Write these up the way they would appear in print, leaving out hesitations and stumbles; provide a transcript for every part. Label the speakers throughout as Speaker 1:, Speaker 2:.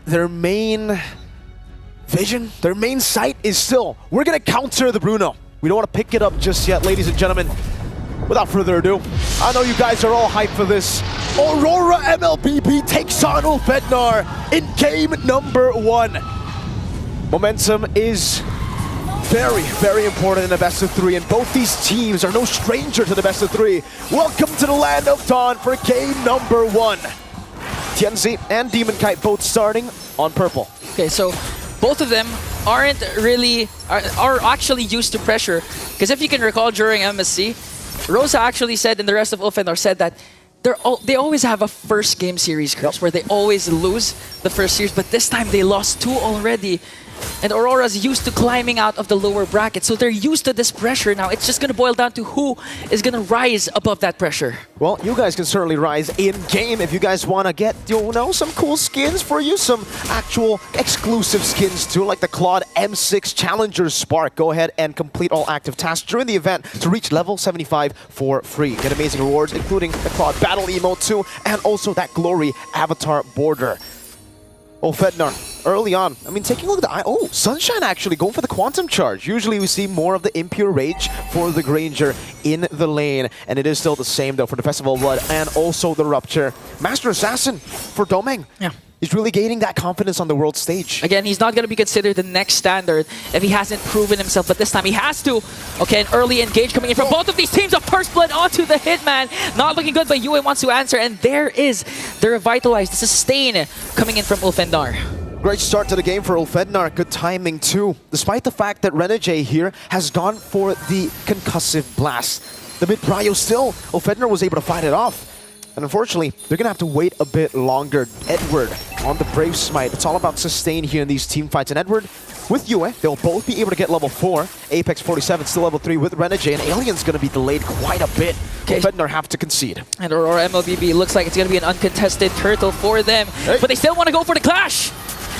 Speaker 1: their main vision, their main sight is still, we're gonna counter the Bruno. We don't want to pick it up just yet, ladies and gentlemen. Without further ado, I know you guys are all hyped for this. Aurora MLBB takes on Ulfednar in game number 1. Momentum is very, very important in the best of 3, and both these teams are no stranger to the best of 3. Welcome to the Land of Dawn for game number 1. Tianzi and Demon Kite both starting on purple.
Speaker 2: Okay, so both of them aren't really, are actually used to pressure. Because if you can recall during MSC, Rosa actually said, and the rest of Ulfednar said that they always have a first game series curse where they always lose the first series, but this time they lost 2 already. And Aurora's used to climbing out of the lower bracket, so they're used to this pressure now. It's just going to boil down to who is going to rise above that pressure.
Speaker 1: Well, you guys can certainly rise in-game if you guys want to get, you know, some cool skins for you, some actual exclusive skins too, like the Claude M6 Challenger Spark. Go ahead and complete all active tasks during the event to reach level 75 for free. Get amazing rewards, including the Claude Battle emote too, and also that Glory avatar border. Ulfednar, early on, I mean, taking a look at the... Oh, Sunshine actually going for the Quantum Charge. Usually we see more of the Impure Rage for the Granger in the lane. And it is still the same, though, for the Festival of Blood and also the Rupture. Master Assassin for Domeng.
Speaker 2: Yeah.
Speaker 1: He's really gaining that confidence on the world stage.
Speaker 2: Again, he's not going to be considered the next standard if he hasn't proven himself, but this time he has to. Okay, an early engage coming in from both of these teams. A first blood onto the Hitman. Not looking good, but Yue wants to answer, and there is the Revitalize, the Sustain coming in from Ulfednar.
Speaker 1: Great start to the game for Ulfednar. Good timing, too. Despite the fact that Renegade here has gone for the Concussive Blast. The mid-prio still, Ulfednar was able to fight it off. And unfortunately, they're going to have to wait a bit longer. Edward on the Brave Smite. It's all about sustain here in these team fights. And Edward with Yue, they'll both be able to get level 4. Apex 47 still level 3 with Renegade. And Alien's going to be delayed quite a bit. Okay. Ulfednar have to concede.
Speaker 2: And Aurora MLBB looks like it's going to be an uncontested turtle for them. Hey. But they still want to go for the clash.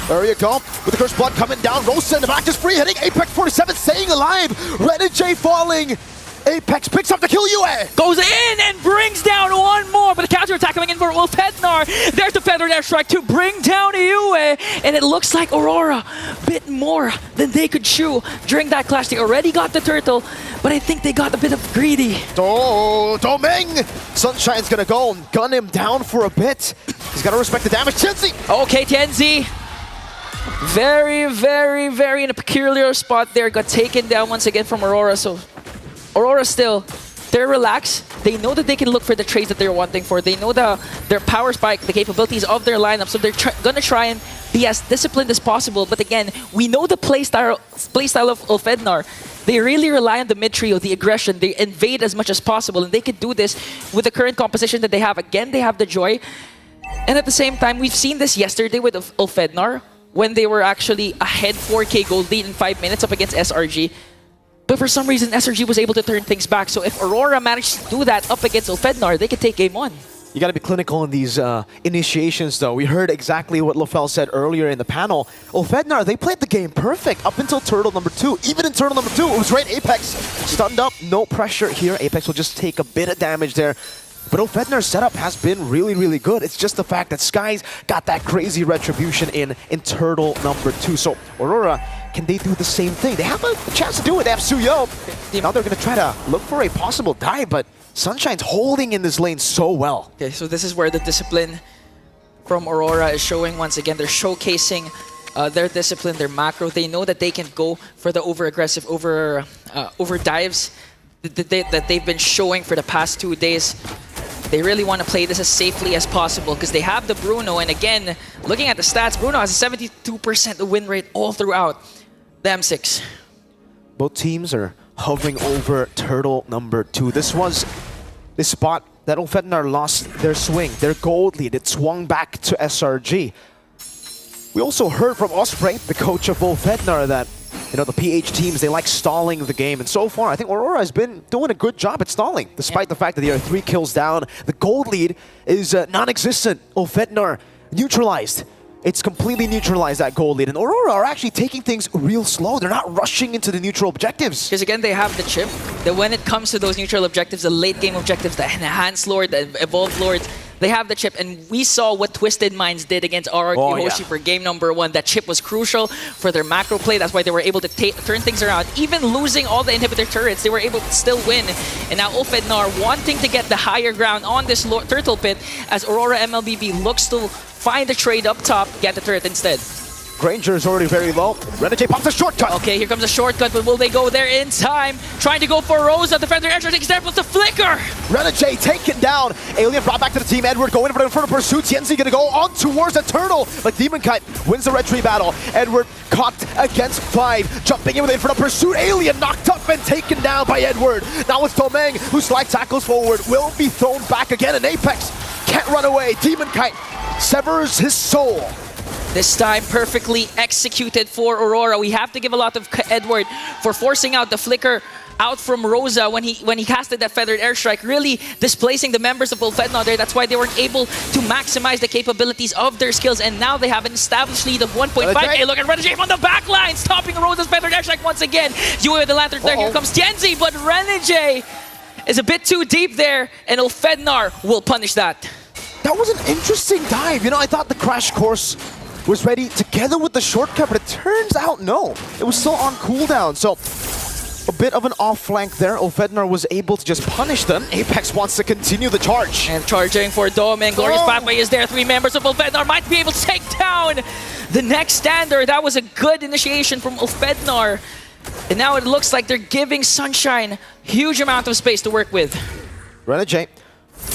Speaker 1: There you go. With the Cursed Blood coming down. Rosa in the back just free hitting. Apex 47 staying alive. Renegade falling. Apex picks up the kill. Yue
Speaker 2: goes in and brings down one more, but the counterattack coming in for Ulfednar. There's the Feathered Airstrike to bring down Yue, and it looks like Aurora a bit more than they could chew during that clash. They already got the turtle, but I think they got a bit of greedy.
Speaker 1: Oh, Domeng! Sunshine's gonna go and gun him down for a bit. He's gotta respect the damage. Tianzi!
Speaker 2: Okay, Tianzi. Very, very, very in a peculiar spot there. Got taken down once again from Aurora, so Aurora still, they're relaxed. They know that they can look for the trades that they're wanting for. They know their power spike, the capabilities of their lineup, so they're gonna try and be as disciplined as possible. But again, we know the playstyle of Ulfednar. They really rely on the mid-trio, the aggression. They invade as much as possible, and they can do this with the current composition that they have. Again, they have the Joy. And at the same time, we've seen this yesterday with Ulfednar when they were actually ahead 4K gold lead in 5 minutes up against SRG. But for some reason, SRG was able to turn things back. So if Aurora managed to do that up against Ulfednar, they could take game 1.
Speaker 1: You gotta be clinical in these initiations, though. We heard exactly what Lofel said earlier in the panel. Ulfednar, they played the game perfect up until turtle number 2. Even in turtle number 2, it was right. Apex stunned up, no pressure here. Apex will just take a bit of damage there. But Ulfednar's setup has been really, really good. It's just the fact that Sky's got that crazy retribution in turtle number 2. So Aurora, can they do the same thing? They have a chance to do it. They have Suyo. Now they're going to try to look for a possible dive, but Sunshine's holding in this lane so well.
Speaker 2: Okay, so this is where the discipline from Aurora is showing once again. They're showcasing their discipline, their macro. They know that they can go for the over-aggressive, over dives that they've been showing for the past 2 days. They really want to play this as safely as possible because they have the Bruno. And again, looking at the stats, Bruno has a 72% win rate all throughout the M6.
Speaker 1: Both teams are hovering over turtle number 2. This was the spot that Ulfednar lost their swing, their gold lead. It swung back to SRG. We also heard from Osprey, the coach of Ulfednar, that the PH teams, they like stalling the game. And so far, I think Aurora has been doing a good job at stalling, despite the fact that they are 3 kills down. The gold lead is non-existent. Ulfednar neutralized. It's completely neutralized, that gold lead. And Aurora are actually taking things real slow. They're not rushing into the neutral objectives.
Speaker 2: Because again, they have the chip. That when it comes to those neutral objectives, the late game objectives, the Enhanced Lord, the Evolved Lord, They have the chip, and we saw what Twisted Minds did against RRQ Hoshi for game number 1. That chip was crucial for their macro play. That's why they were able to turn things around. Even losing all the inhibitor turrets, they were able to still win. And now Ulfednar wanting to get the higher ground on this turtle pit as Aurora MLBB looks to find the trade up top, get the turret instead.
Speaker 1: Granger is already very low. Renegade pops a shortcut.
Speaker 2: Okay, here comes a shortcut, but will they go there in time? Trying to go for Rosa. Defender Extra takes there, plus the flicker.
Speaker 1: Renegade taken down. Alien brought back to the team. Edward going for the Inferno Pursuit. Tienzi gonna go on towards a turtle, but Demon Kite wins the red tree battle. Edward caught against 5, jumping in with the Inferno Pursuit. Alien knocked up and taken down by Edward. Now it's Domeng, who slide tackles forward, will be thrown back again, and Apex can't run away. Demon Kite severs his soul.
Speaker 2: This time perfectly executed for Aurora. We have to give a lot of Edward for forcing out the flicker out from Rosa when he casted that feathered airstrike, really displacing the members of Ulfednar there. That's why they weren't able to maximize the capabilities of their skills, and now they have an established lead of 1.5k. Look at Renegade on the back line, stopping Rosa's feathered airstrike once again. Yue with the lantern there. Here comes Tienzi, but Renegade is a bit too deep there, and Ulfednar will punish that.
Speaker 1: That was an interesting dive. You know, I thought the crash course was ready together with the shortcut, but it turns out no. It was still on cooldown, so a bit of an off flank there. Ulfednar was able to just punish them. Apex wants to continue the charge.
Speaker 2: And charging for Domeng. Glorious pathway is there. 3 members of Ulfednar might be able to take down the next stander. That was a good initiation from Ulfednar. And now it looks like they're giving Sunshine huge amount of space to work with.
Speaker 1: Renegade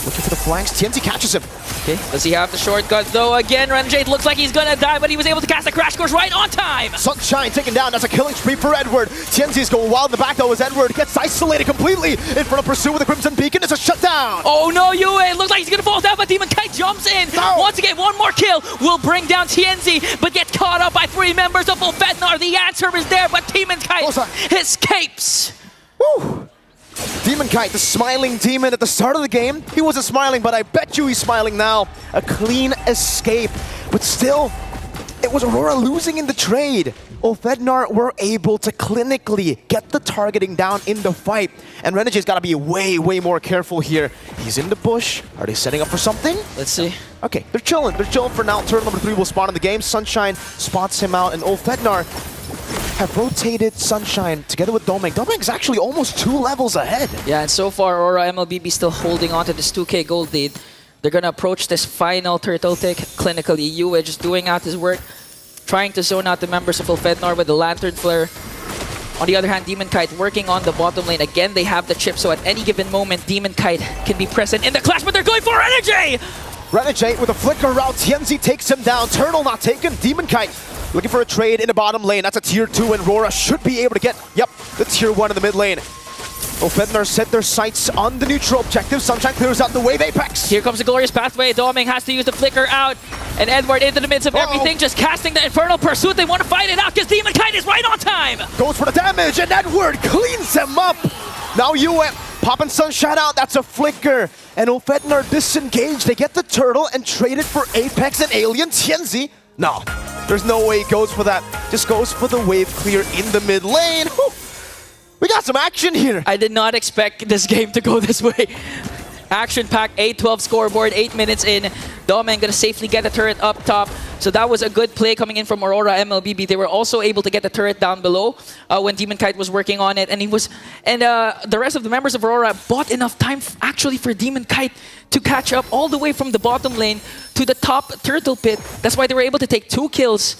Speaker 1: looking for the flanks. Tienzi catches him.
Speaker 2: Okay, does he have the shortcut though? Again, Renegade looks like he's gonna die, but he was able to cast a crash course right on time.
Speaker 1: Sunshine taken down. That's a killing spree for Edward. Tienzi's going wild in the back though as Edward gets isolated completely. In front of Pursuit with a Crimson Beacon. It's a shutdown.
Speaker 2: Oh no, Yue! Looks like he's gonna fall down, but Demon Kite jumps in.
Speaker 1: No.
Speaker 2: Once again, one more kill will bring down Tienzi, but gets caught up by 3 members of Ulfednar. The answer is there, but Demon Kite escapes.
Speaker 1: Woo! Demon Kite, the smiling demon at the start of the game. He wasn't smiling, but I bet you he's smiling now. A clean escape, but still, it was Aurora losing in the trade. Ulfednar were able to clinically get the targeting down in the fight, and Renegade's got to be way, way more careful here. He's in the bush. Are they setting up for something?
Speaker 2: Let's see.
Speaker 1: Okay, they're chilling. They're chilling for now. Turn number 3 will spawn in the game. Sunshine spots him out, and Ulfednar have rotated Sunshine together with Domeng. Domeng's actually almost 2 levels ahead.
Speaker 2: Yeah, and so far, Aurora MLBB still holding on to this 2k gold lead. They're gonna approach this final turtle tick clinically. Yue just doing out his work, trying to zone out the members of Ulfednar with the lantern flare. On the other hand, Demon Kite working on the bottom lane. Again, they have the chip, so at any given moment, Demon Kite can be present in the clash, but they're going for Renegade!
Speaker 1: Renegade with a flicker route. Tienzi takes him down. Turtle not taken. Demon Kite looking for a trade in the bottom lane. That's a tier 2, and Aurora should be able to get, the tier 1 in the mid lane. Ulfednar set their sights on the neutral objective. Sunshine clears out the wave. Apex.
Speaker 2: Here comes the glorious pathway. Domeng has to use the flicker out, and Edward into the midst of everything, just casting the Infernal Pursuit. They want to fight it out because Demon Kite is right on time.
Speaker 1: Goes for the damage, and Edward cleans him up. Now Yue popping Sunshine out. That's a flicker, and Ulfednar disengaged. They get the turtle and trade it for Apex and Alien. Tienzi, no, there's no way he goes for that. Just goes for the wave clear in the mid lane. Whew. We got some action here.
Speaker 2: I did not expect this game to go this way. Action-packed, 8-12 scoreboard, 8 minutes in. Domeng gonna safely get the turret up top. So that was a good play coming in from Aurora MLBB. They were also able to get the turret down below when Demon Kite was working on it. And the rest of the members of Aurora bought enough time actually for Demon Kite to catch up all the way from the bottom lane to the top turtle pit. That's why they were able to take 2 kills.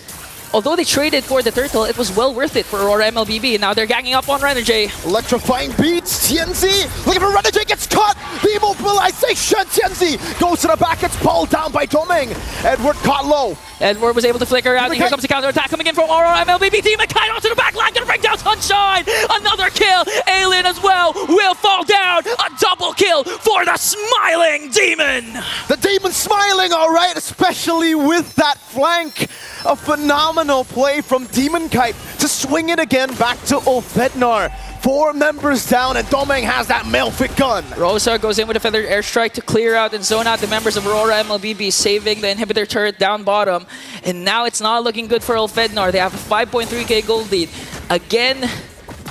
Speaker 2: Although they traded for the turtle, it was well worth it for Aurora MLBB. And now they're ganging up on Renegade.
Speaker 1: Electrifying beats. Tienzi looking for Renegade, gets caught. The immobilization. Tienzi goes to the back, gets pulled down by Domeng. Edward caught low.
Speaker 2: Edward was able to flicker out. Here comes the counter attack coming in from Aurora MLBB. Demon Kite onto the back line, gonna bring down Sunshine. Another kill. Alien as well will fall down. A double kill for the smiling demon.
Speaker 1: The demon smiling, all right, especially with that flank. A phenomenal play from Demon Kite to swing it again back to Ulfednar. 4 members down, and Domeng has that male-fit gun.
Speaker 2: Rosa goes in with a feathered airstrike to clear out and zone out the members of Aurora MLBB, saving the inhibitor turret down bottom. And now it's not looking good for Ulfednar. They have a 5.3k gold lead. Again,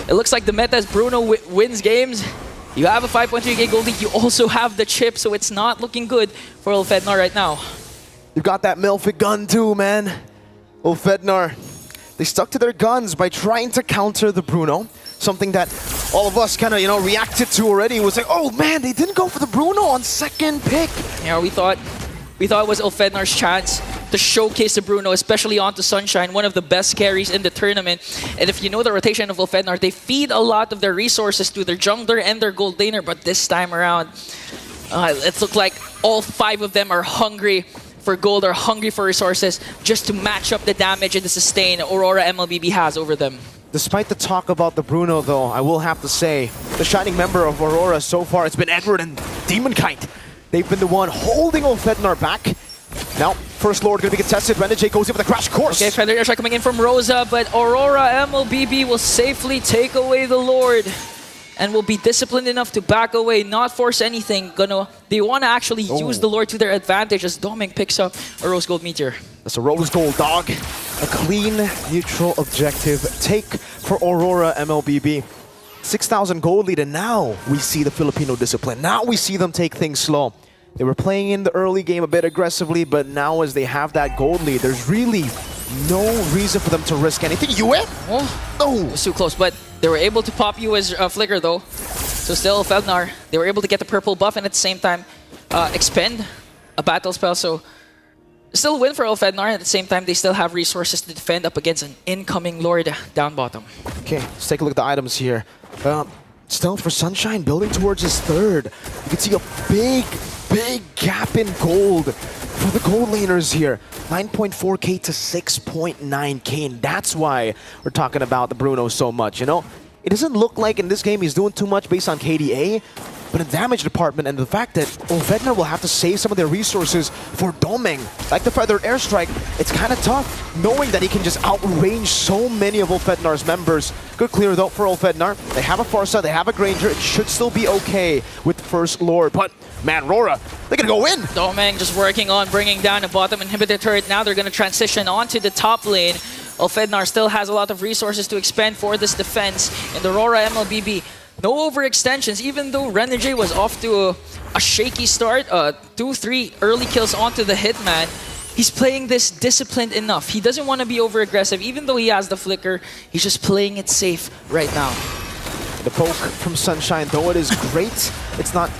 Speaker 2: it looks like the meta as Bruno wins games. You have a 5.3k gold lead. You also have the chip, so it's not looking good for Ulfednar right now.
Speaker 1: You've got that Melfic gun too, man. Ulfednar, they stuck to their guns by trying to counter the Bruno. Something that all of us kind of, reacted to already. It was like, oh man, they didn't go for the Bruno on second pick.
Speaker 2: Yeah, we thought it was Ulfednar's chance to showcase the Bruno, especially onto Sunshine, one of the best carries in the tournament. And if you know the rotation of Ulfednar, they feed a lot of their resources to their jungler and their gold laner, but this time around, it looked like all 5 of them are hungry for gold, are hungry for resources, just to match up the damage and the sustain Aurora MLBB has over them.
Speaker 1: Despite the talk about the Bruno, though, I will have to say, the shining member of Aurora so far, it's been Edward and Demonkite. They've been the one holding Ulfednar back. Now, First Lord going to be contested. Renegade goes in with a crash course.
Speaker 2: Okay, Feather Airstrike coming in from Rosa, but Aurora MLBB will safely take away the Lord and will be disciplined enough to back away, not force anything. They want to actually use the Lord to their advantage as Doming picks up a Rose Gold Meteor.
Speaker 1: That's a Rose Gold dog. A clean, neutral objective take for Aurora MLBB. 6,000 gold lead, and now we see the Filipino discipline. Now we see them take things slow. They were playing in the early game a bit aggressively, but now as they have that gold lead, there's really no reason for them to risk anything. ULF?
Speaker 2: Oh, it was too close, but they were able to pop you as Flicker though. So still Feldnar, they were able to get the purple buff and at the same time expend a battle spell. So still win for Ulfednar, and at the same time they still have resources to defend up against an incoming Lord down bottom.
Speaker 1: Okay, let's take a look at the items here. Stealth for Sunshine building towards his third. You can see a big gap in gold for the gold laners here. 9.4k to 6.9k, and that's why we're talking about the Bruno so much, It doesn't look like in this game he's doing too much based on KDA, but in damage department and the fact that Ulfednar will have to save some of their resources for Doming. Like the Feathered Airstrike, it's kind of tough knowing that he can just outrange so many of Ulfednar's members. Good clear though for Ulfednar. They have a Farsa, they have a Granger. It should still be okay with First Lord, but man, Aurora, they're gonna go in.
Speaker 2: Doming just working on bringing down the bottom inhibitor turret. Now they're gonna transition onto the top lane. Ulfednar still has a lot of resources to expend for this defense, and Aurora MLBB, no overextensions, even though Renegade was off to a shaky start, 2-3 early kills onto the Hitman. He's playing this disciplined enough. He doesn't want to be over-aggressive, even though he has the Flicker. He's just playing it safe right now.
Speaker 1: The poke from Sunshine, though it is great, it's not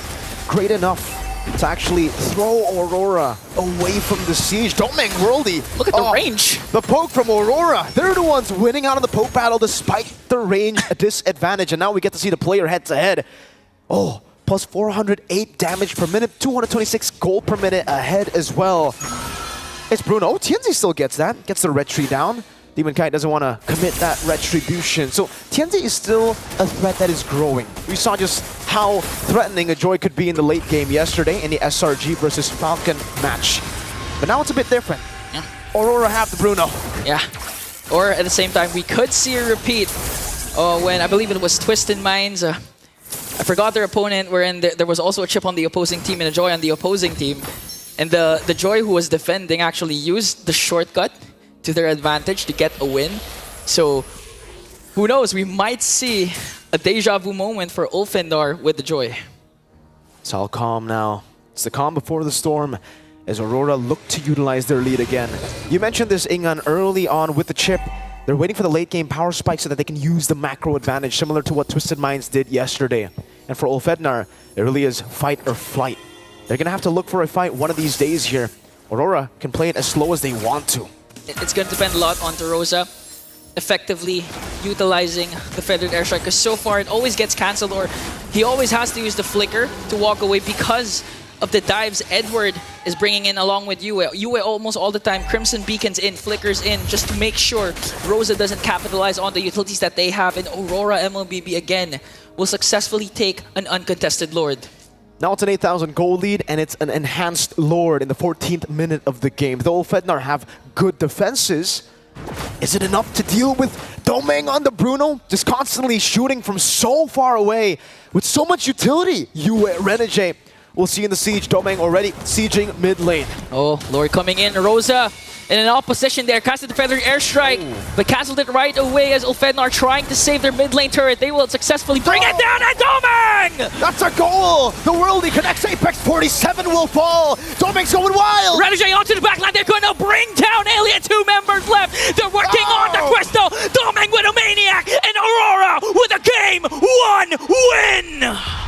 Speaker 1: great enough to actually throw Aurora away from the siege. Doming Worldy.
Speaker 2: Look at the range.
Speaker 1: The poke from Aurora. They're the ones winning out of the poke battle despite the range disadvantage. And now we get to see the player head-to-head. Oh, plus 408 damage per minute, 226 gold per minute ahead as well. It's Bruno. Oh, Tianzi still gets that. Gets the red tree down. Demonkite doesn't want to commit that retribution. So Tianzi is still a threat that is growing. We saw just how threatening a Joy could be in the late game yesterday in the SRG versus Falcon match. But now it's a bit different.
Speaker 2: Yeah.
Speaker 1: Aurora have the Bruno.
Speaker 2: Yeah. Or at the same time, we could see a repeat when I believe it was Twisted Minds. I forgot their opponent, wherein there was also a chip on the opposing team and a Joy on the opposing team. And the Joy who was defending actually used the shortcut to their advantage to get a win. So who knows, we might see a deja vu moment for Ulfednar with the Joy.
Speaker 1: It's all calm now. It's the calm before the storm as Aurora look to utilize their lead again. You mentioned this, Ingan, early on with the chip. They're waiting for the late game power spike so that they can use the macro advantage, similar to what Twisted Minds did yesterday. And for Ulfednar, it really is fight or flight. They're gonna have to look for a fight one of these days here. Aurora can play it as slow as they want to.
Speaker 2: It's going to depend a lot on Rosa effectively utilizing the Feathered Airstrike, because so far it always gets cancelled, or he always has to use the Flicker to walk away because of the dives Edward is bringing in along with Yue. Yue almost all the time, Crimson Beacons in, Flickers in, just to make sure Rosa doesn't capitalize on the utilities that they have, and Aurora MLBB again will successfully take an uncontested Lord.
Speaker 1: Now it's an 8,000 gold lead, and it's an enhanced Lord in the 14th minute of the game. Though Ulfednar have good defenses, is it enough to deal with Doming on the Bruno? Just constantly shooting from so far away with so much utility. Renegade. We'll see in the siege, Doming already sieging mid lane.
Speaker 2: Oh, Lord coming in. Rosa in an opposition there. Casted the Feather Airstrike, but cancelled it right away as Ulfedna are trying to save their mid lane turret. They will successfully bring it down, and Domang!
Speaker 1: That's a goal! The worldie connects Apex, 47 will fall! Domang's going wild!
Speaker 2: Radijay onto the backline, they're going to bring down Alien, 2 members left! They're working on the Crystal! Domang with a Maniac, and Aurora with a game 1 win!